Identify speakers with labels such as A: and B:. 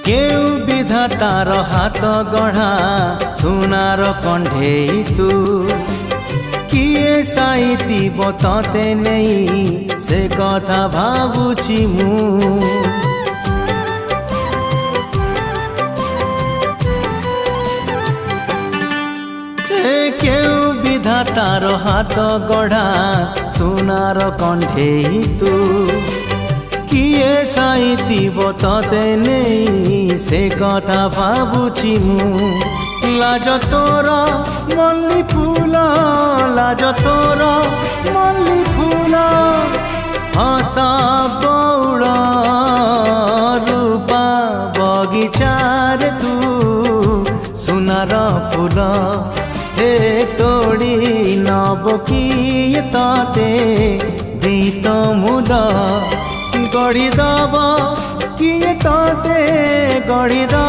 A: केउ विधातार हाथ गढ़ा सुनार कंढेई तू किए साइतिब तते नहीं से कथा भाबुछि मु केउ विधातार हाथ गढ़ा सुनार कंढेई तू किए साइतिब तते नहीं से कथा भाबुछि मु लाज तोर मल्ली फूल लाज तोर मल्ली फूल हसा बौड़ रूपा बगीचार तू सुनार फूल हे तोड़ी नब किए तते दीत मूल गढ़ी दब किए तते गढ़ी दब